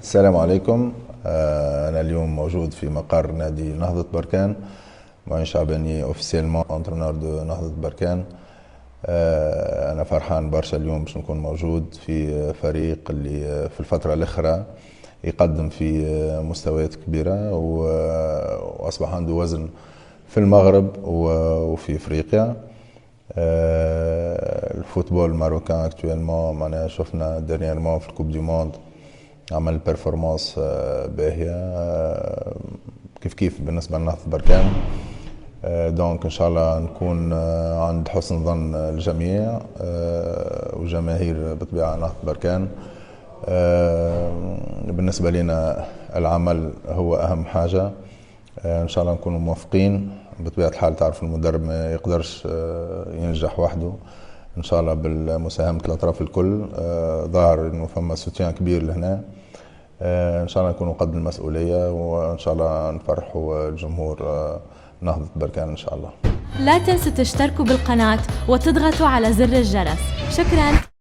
السلام عليكم. أنا اليوم موجود في مقر نادي نهضة بركان. معين شعباني اوفيسيلمون انترونور دو نهضة بركان. أنا فرحان برشا اليوم باش نكون موجود في فريق اللي في الفترة الأخرى يقدم في مستويات كبيرة وأصبح عنده وزن في المغرب وفي إفريقيا. الفوتبول الماروكان اكتويلمون معناها شفنا ديرنييرمون في الكوب دي موند عمل بيرفورمانس باهية كيف كيف بالنسبة لنهضة بركان. دونك ان شاء الله نكون عند حسن ظن الجميع وجماهير بطبيعة نهضة بركان. بالنسبة لنا العمل هو أهم حاجة. إن شاء الله نكونوا موفقين. بطبيعة الحال تعرف المدرب ما يقدرش ينجح وحده. إن شاء الله بالمساهمة الأطراف الكل. ظاهر إنه فما سوتيان كبير لهنا. إن شاء الله نكونوا قد المسؤولية وإن شاء الله نفرحوا الجمهور نهضة بركان إن شاء الله. لا تنسوا تشتركوا بالقناة وتضغطوا على زر الجرس. شكراً.